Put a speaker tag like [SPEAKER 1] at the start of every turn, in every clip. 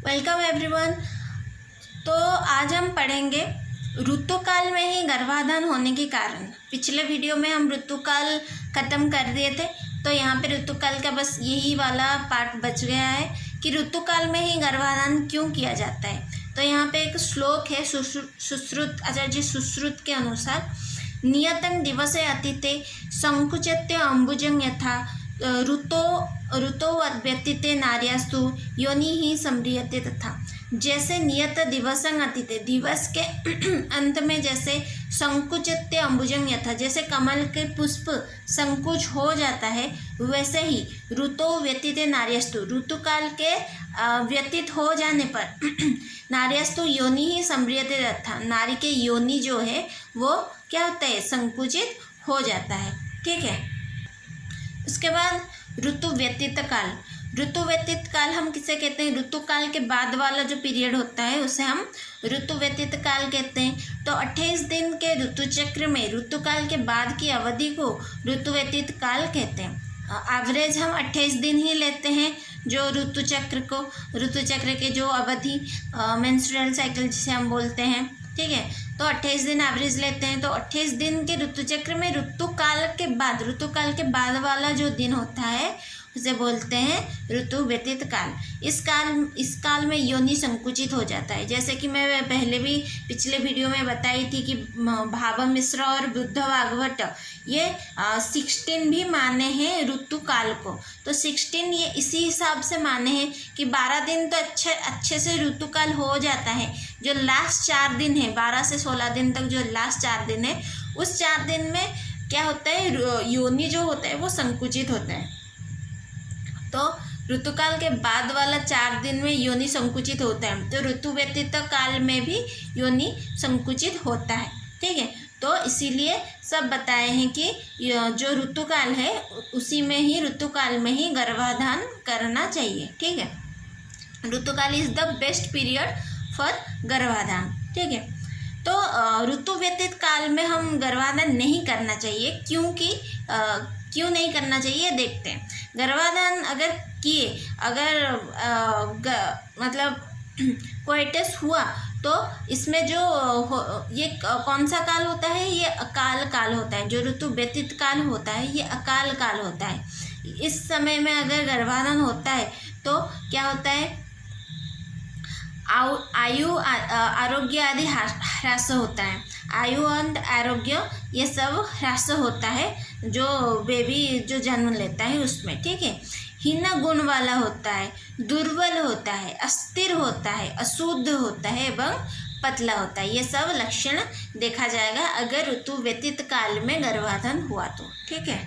[SPEAKER 1] Welcome everyone. तो आज हम पढ़ेंगे ऋतुकाल में ही गर्भाधान होने के कारण। पिछले वीडियो में हम ऋतुकाल ख़त्म कर दिए थे, तो यहाँ पे ऋतुकाल का बस यही वाला पार्ट बच गया है कि ऋतुकाल में ही गर्भाधान क्यों किया जाता है। तो यहाँ पे एक श्लोक है सुश्रुत आचार्य जी सुश्रुत के अनुसार, नियतं दिवसे अतीते संकुचते अंबुजं यथा ऋतो व्यतीते नार्यास्तु योनि ही संम्रियते तथा। जैसे नियत दिवसं अतीते, दिवस के अंत में जैसे संकुचित अंबुजं यथा, जैसे कमल के पुष्प संकुच हो जाता है, वैसे ही ऋतो व्यतीते नार्यास्तु, ऋतुकाल के व्यतीत हो जाने पर नार्यास्तु योनि ही संम्रियते तथा, नारी के योनि जो है वो क्या होता है, संकुचित हो जाता है। ठीक है। उसके बाद ऋतु व्यतीत काल। ऋतु व्यतीत काल हम किसे कहते हैं? ऋतुकाल के बाद वाला जो पीरियड होता है उसे हम ऋतु व्यतीत काल कहते हैं। तो 28 दिन के ऋतु चक्र में ऋतुकाल के बाद की अवधि को ऋतु व्यतीत काल कहते हैं। एवरेज हम 28 दिन ही लेते हैं जो ऋतु चक्र को, ऋतु चक्र के जो अवधि मेंस्ट्रुअल साइकिल जिसे हम बोलते हैं। ठीक है। तो 28 दिन एवरेज लेते हैं। तो 28 दिन के ऋतु चक्र में ऋतुकाल के बाद वाला जो दिन होता है उसे बोलते हैं ऋतु व्यतीत काल। इस काल में योनि संकुचित हो जाता है। जैसे कि मैं पहले भी पिछले वीडियो में बताई थी कि भाभ मिश्र और बुद्ध भागवत ये 16 भी माने हैं ऋतुकाल को। तो 16 ये इसी हिसाब से माने हैं कि 12 दिन तो अच्छे से ऋतुकाल हो जाता है। जो लास्ट 4 दिन है, 12 से 16 दिन तक जो लास्ट 4 दिन है, उस 4 दिन में क्या होता है, योनि जो होता है वो संकुचित होता है। तो ऋतुकाल के बाद वाला 4 दिन में योनि संकुचित होता है। तो ऋतु व्यतीत काल में भी योनि संकुचित होता है। ठीक है। तो इसीलिए सब बताए हैं कि जो ऋतुकाल है उसी में ही, ऋतुकाल में ही गर्भाधान करना चाहिए। ठीक है। ऋतुकाल is the best period for गर्भाधान। ठीक है। तो ऋतु व्यतीत काल में हम गर्भाधान नहीं करना चाहिए, क्योंकि क्यों नहीं करना चाहिए देखते हैं। गर्भाधान अगर किए, मतलब कोइटस हुआ, तो इसमें जो ये कौन सा काल होता है, ये अकाल काल होता है। जो ऋतु व्यतीत काल होता है ये अकाल काल होता है। इस समय में अगर गर्भाधान होता है तो क्या होता है, आयु आरोग्य आदि ह्रास होता है। आयु और आरोग्य ये सब ह्रास होता है जो बेबी जो जन्म लेता है उसमें। ठीक है। हीन गुण वाला होता है, दुर्बल होता है, अस्थिर होता है, अशुद्ध होता है एवं पतला होता है। ये सब लक्षण देखा जाएगा अगर ऋतु व्यतीत काल में गर्भाधान हुआ तो। ठीक है।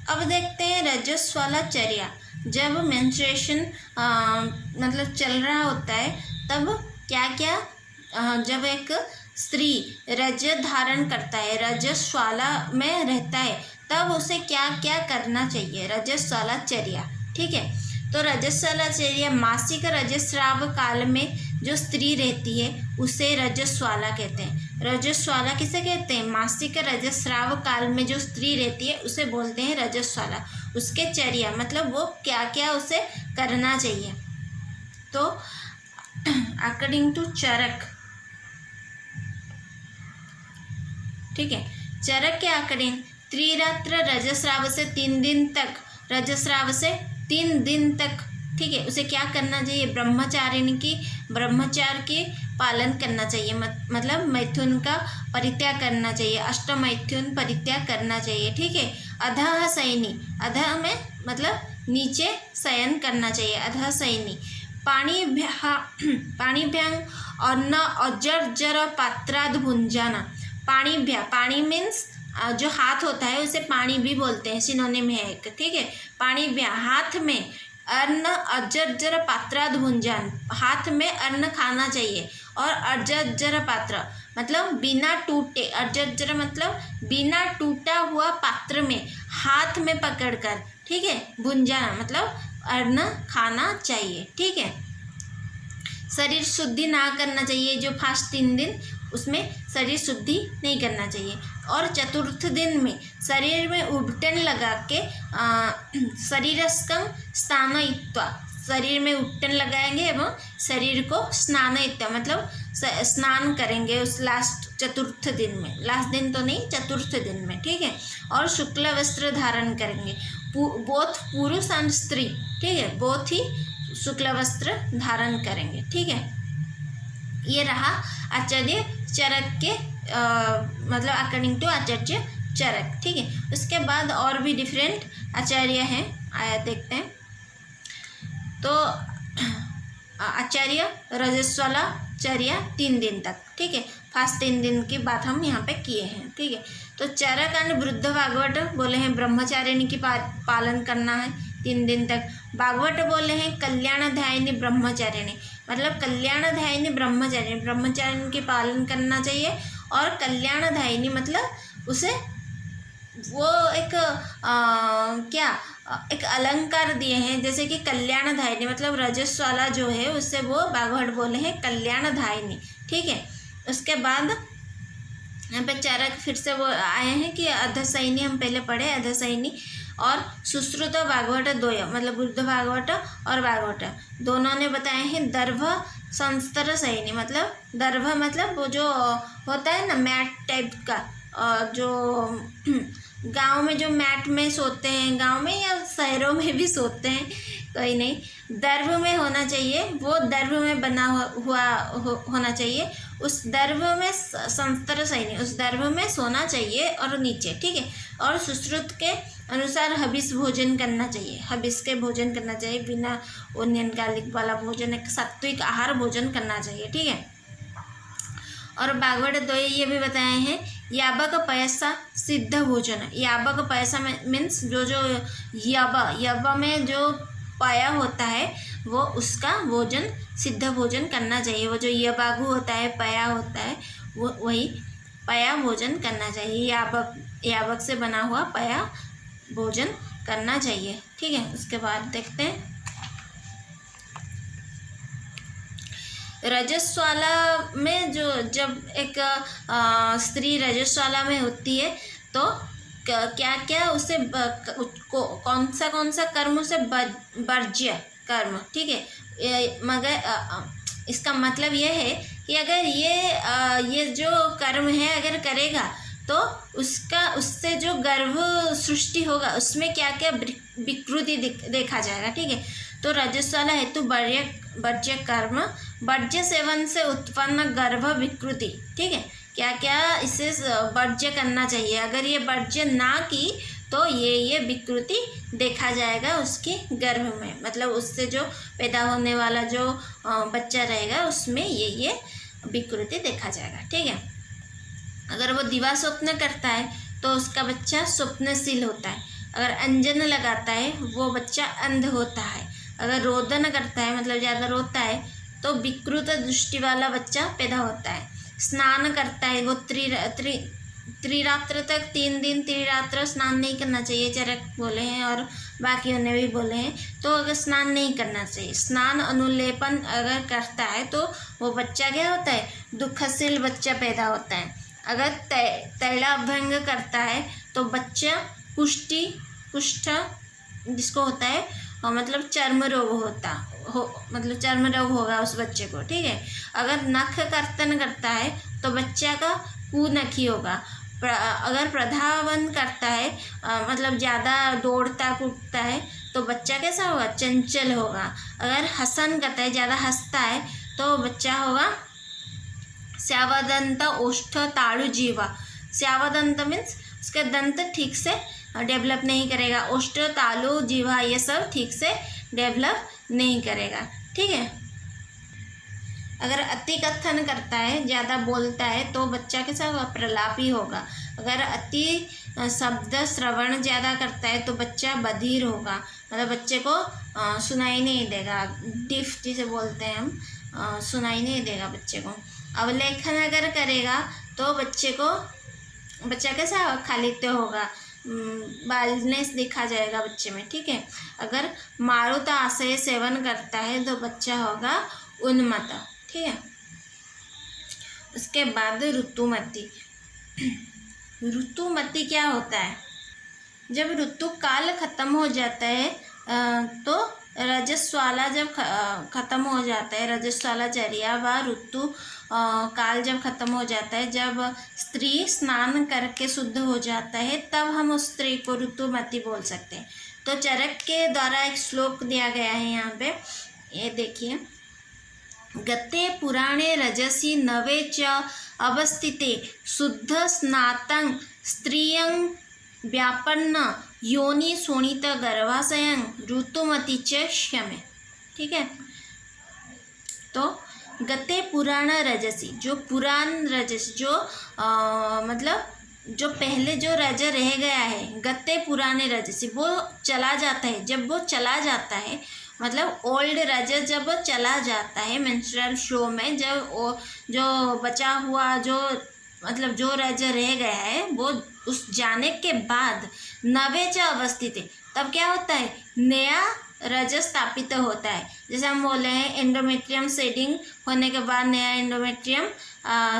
[SPEAKER 1] अब देखते हैं रजस्वला चर्या। जब मेंस्ट्रुएशन मतलब चल रहा होता है तब क्या क्या, जब एक स्त्री रजत धारण करता है, रजस्वला में रहता है, तब उसे क्या क्या करना चाहिए, रजस्वला चर्या। ठीक है। तो रजस्वला चर्या मासिक रजस्राव काल में जो स्त्री रहती है उसे रजस्वला कहते हैं। रजस्वला किसे कहते हैं? मासिक रजस्राव काल में जो स्त्री रहती है उसे बोलते हैं रजस्वला। उसके चर्या मतलब वो क्या क्या उसे करना चाहिए। तो अकॉर्डिंग टू चरक, ठीक है, चरक के अकॉर्डिंग त्रिरात्र रजस्राव से 3 दिन तक, रजस्राव से 3 दिन तक, ठीक है, उसे क्या करना चाहिए, ब्रह्मचार्य की पालन करना चाहिए। मतलब मैथुन का परित्याग करना चाहिए, अष्टमैथुन परित्याग करना चाहिए। ठीक है। अधः शयनी, अधः में मतलब नीचे शयन करना चाहिए, अधः शयनी। पाणिभ्यां अन्न अजर्जर पात्राद भुंजाना। पाणी मीन्स जो हाथ होता है उसे पानी भी बोलते हैं, सिनोनिम है एक। ठीक है। पाणिभ्या हाथ में, अन्न अजर्जर पात्राद भुंजान, हाथ में अन्न खाना चाहिए। और अजर्जर पात्र मतलब बिना टूटे, अजर्जर मतलब बिना टूटा हुआ पात्र में हाथ में पकड़कर, ठीक है, भुंजाना मतलब अन्न खाना चाहिए। ठीक है। शरीर शुद्धि ना करना चाहिए, जो फर्स्ट 3 दिन उसमें शरीर शुद्धि नहीं करना चाहिए। और चतुर्थ दिन में शरीर में उबटन लगा के शरीरस्कं स्थानयित्वा, शरीर में उट्टन लगाएंगे एवं शरीर को स्नानयित्वा मतलब स्नान करेंगे उस लास्ट चतुर्थ दिन में, लास्ट दिन तो नहीं चतुर्थ दिन में, ठीक है। और शुक्ल वस्त्र धारण करेंगे, बोथ पुरुष एंड स्त्री, ठीक है, बोथ ही शुक्ल वस्त्र धारण करेंगे, ठीक है। ये रहा आचार्य चरक के मतलब अकॉर्डिंग टू आचार्य चरक, ठीक है। उसके बाद और भी डिफरेंट आचार्य हैं, आया देखते हैं। तो आचार्य रजस्वलाचार्य 3 दिन तक, ठीक है, फर्स्ट 3 दिन की बात हम यहाँ पे किए हैं, ठीक है। तो चरक एंड वृद्ध भागवत बोले हैं ब्रह्मचारिणी की पालन करना है 3 दिन तक। भागवत बोले हैं कल्याणध्यायिनी ब्रह्मचारिणी मतलब कल्याणध्यायिनी ब्रह्मचारिणी की पालन करना चाहिए। और कल्याणध्यायिनी मतलब उसे वो एक एक अलंकार दिए हैं, जैसे कि कल्याणधायिनी मतलब रजस्वाला जो है उससे वो भागवत बोले हैं कल्याणधायिनी, ठीक है। उसके बाद यहाँ पे चरक फिर से वो आए हैं कि अधसैनी हम पहले पढ़े, अधसैनी और सुश्रुत भागवत द्वय मतलब बुद्ध भागवत और भागवत दोनों ने बताए हैं दर्भ संस्तर सैनी मतलब दर्भ मतलब वो जो होता है ना मैट टाइप का, जो गांव में जो मैट में सोते हैं, गांव में या शहरों में भी सोते हैं कोई नहीं, दर्भ में होना चाहिए, वो दर्भ में बना होना चाहिए। उस दर्भ में संस्तर सैनी उस दर्भ में सोना चाहिए और नीचे, ठीक है। और सुश्रुत के अनुसार हबिस भोजन करना चाहिए, हबिस के भोजन करना चाहिए, बिना ओनियन गार्लिक वाला भोजन, एक सात्विक आहार भोजन करना चाहिए, ठीक है। और भागवत द्वय ये भी बताए हैं याबक पयसा सिद्ध भोजन। याबक पयसा मीन्स जो यब में जो पया होता है वो उसका भोजन सिद्ध भोजन करना चाहिए। वो जो यबागु होता है पया होता है वो वही पया भोजन करना चाहिए। याबक से बना हुआ पया भोजन करना चाहिए, ठीक है। उसके बाद देखते हैं रजस्वाला में जो जब एक स्त्री रजस्वाला में होती है तो क्या क्या उसे कौन सा कर्म उसे वर्ज्य कर्म, ठीक है। मगर इसका मतलब यह है कि अगर ये जो कर्म है अगर करेगा तो उससे जो गर्भ सृष्टि होगा उसमें क्या क्या विकृति देखा जाएगा, ठीक है। तो रजस्वाला हेतु वर्ज्य कर्म, वर्ज्य सेवन से उत्पन्न गर्भ विकृति, ठीक है, क्या क्या इसे वर्ज्य करना चाहिए। अगर ये वर्ज्य ना की तो ये विकृति देखा जाएगा उसके गर्भ में, मतलब उससे जो पैदा होने वाला जो बच्चा रहेगा उसमें ये विकृति देखा जाएगा, ठीक है। अगर वो दिवा स्वप्न करता है तो उसका बच्चा स्वप्नशील होता है। अगर अंजन लगाता है वो बच्चा अंध होता है। अगर रोदन करता है मतलब ज़्यादा रोता है तो विकृत दृष्टि वाला बच्चा पैदा होता है। स्नान करता है वो त्रिरात्र तक 3 दिन त्रिरात्र स्नान नहीं करना चाहिए, चरक बोले हैं और बाकियों ने भी बोले हैं। तो अगर स्नान नहीं करना चाहिए, स्नान अनुलेपन अगर करता है तो वो बच्चा क्या होता है दुखशील बच्चा पैदा होता है। अगर तैलाभ्यंग करता है तो बच्चा कुष्ठ जिसको होता है मतलब चर्म रोग मतलब चर्म रोग होगा उस बच्चे को, ठीक है। अगर नख कर्तन करता है तो बच्चा का कुनखी होगा। अगर प्रधावन करता है मतलब ज़्यादा दौड़ता कूदता है तो बच्चा कैसा होगा चंचल होगा। अगर हसन करता है ज़्यादा हंसता है तो बच्चा होगा श्यावदंत ओष्ठ ताड़ु जीवा। श्यावदंत मीन्स उसके दंत ठीक से डेवलप नहीं करेगा, ओष्ठ तालु जीवा ये सब ठीक से डेवलप नहीं करेगा, ठीक है। अगर अति कथन करता है ज़्यादा बोलता है तो बच्चा कैसा होगा प्रलापी होगा। अगर अति शब्द श्रवण ज़्यादा करता है तो बच्चा बधिर होगा, मतलब बच्चे को सुनाई नहीं देगा, डिफ जिसे बोलते हैं हम, सुनाई नहीं देगा बच्चे को। अवलेखन अगर करेगा तो बच्चा कैसा खालित्य होगा, बालनेस दिखा जाएगा बच्चे में, ठीक है। अगर मारुत आशय सेवन करता है तो बच्चा होगा उन्मत्त, ठीक है। उसके बाद ऋतुमती। ऋतुमती क्या होता है, जब ऋतु काल खत्म हो जाता है तो रजस्वाला जब ख़त्म हो जाता है, रजस्वाला चर्या व ऋतु काल जब ख़त्म हो जाता है, जब स्त्री स्नान करके शुद्ध हो जाता है, तब हम उस स्त्री को ऋतुमती बोल सकते हैं। तो चरक के द्वारा एक श्लोक दिया गया है यहाँ पे, ये देखिए। गते पुराणे रजसी नवे च अवस्थिते शुद्ध स्नातं स्त्रियं व्यापन्न योनि शोणित गर्भाशयं ऋतुमती च क्षमे। ठीक है, तो गते पुराण रजसी, जो पुरान रजस, जो मतलब जो पहले जो रज रह गया है, गते पुराने रजसी, वो चला जाता है। जब वो चला जाता है मतलब ओल्ड रज जब चला जाता है मेंस्ट्रुअल फ्लो में, जब वो जो बचा हुआ जो मतलब जो रज रह गया है वो उस जाने के बाद नवे च अवस्थित है, तब क्या होता है, नया रज स्थापित होता है। जैसे हम बोले हैं एंडोमेट्रियम सेडिंग होने के बाद नया एंडोमेट्रियम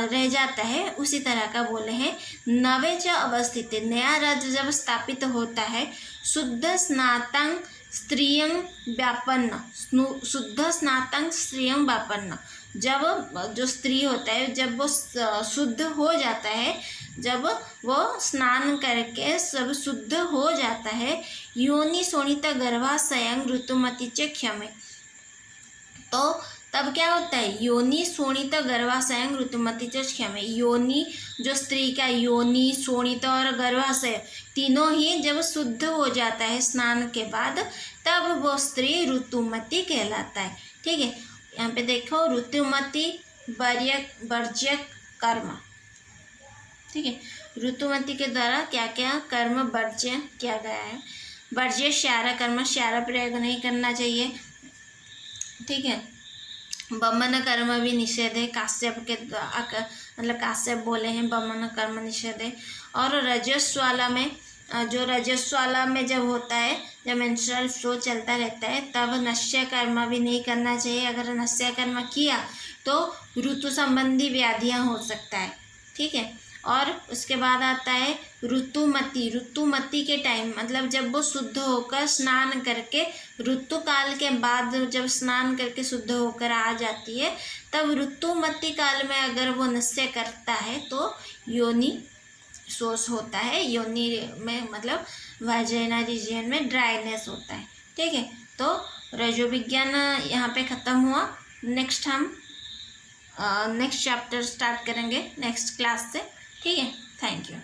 [SPEAKER 1] रह जाता है, उसी तरह का बोले हैं नवे च अवस्थित, नया रज जब स्थापित होता है। शुद्ध स्नातं स्त्रियं व्यापन्न, शुद्ध स्नातं स्त्रियं व्यापन्न, जब जो स्त्री होता है जब वो शुद्ध हो जाता है, जब वो स्नान करके सब शुद्ध हो जाता है, योनि शोणित गर्भाशयं ऋतुमती च क्षमे, तो तब क्या होता है, योनि शोणित गर्भाशयं ऋतुमती च क्षमे। योनि जो स्त्री का योनि, शोणित और गर्भाशय तीनों ही जब शुद्ध हो जाता है स्नान के बाद, तब वो स्त्री ऋतुमती कहलाता है। ठीक है, यहाँ पे देखो ऋतुमती वर्ज्य कर्म। ठीक है, ऋतुमती के द्वारा क्या क्या कर्म वर्ज्य किया गया है। वर्ज्य श्यारा कर्म, श्यारा प्रयोग नहीं करना चाहिए। ठीक है, बमन कर्म भी निषेध है, काश्यप के मतलब काश्यप बोले हैं बमन कर्म निषेध है। और रजस्वाला में, जो रजस्वाला में जब होता है, जब मेंस्ट्रुअल फ्लो चलता रहता है, तब नश्य कर्म भी नहीं करना चाहिए। अगर नश्य कर्म किया तो ऋतु संबंधी व्याधियाँ हो सकता है। ठीक है, और उसके बाद आता है ऋतुमती। ऋतुमती के टाइम मतलब जब वो शुद्ध होकर स्नान करके, ऋतु काल के बाद जब स्नान करके शुद्ध होकर आ जाती है, तब ऋतुमती काल में अगर वो नश्य करता है तो योनि शोष होता है, योनि में मतलब वाजाइना रीजन में ड्राइनेस होता है। ठीक है, तो रजो विज्ञान यहाँ पे ख़त्म हुआ। नेक्स्ट हम नेक्स्ट चैप्टर स्टार्ट करेंगे नेक्स्ट क्लास से। ठीक है, थैंक यू।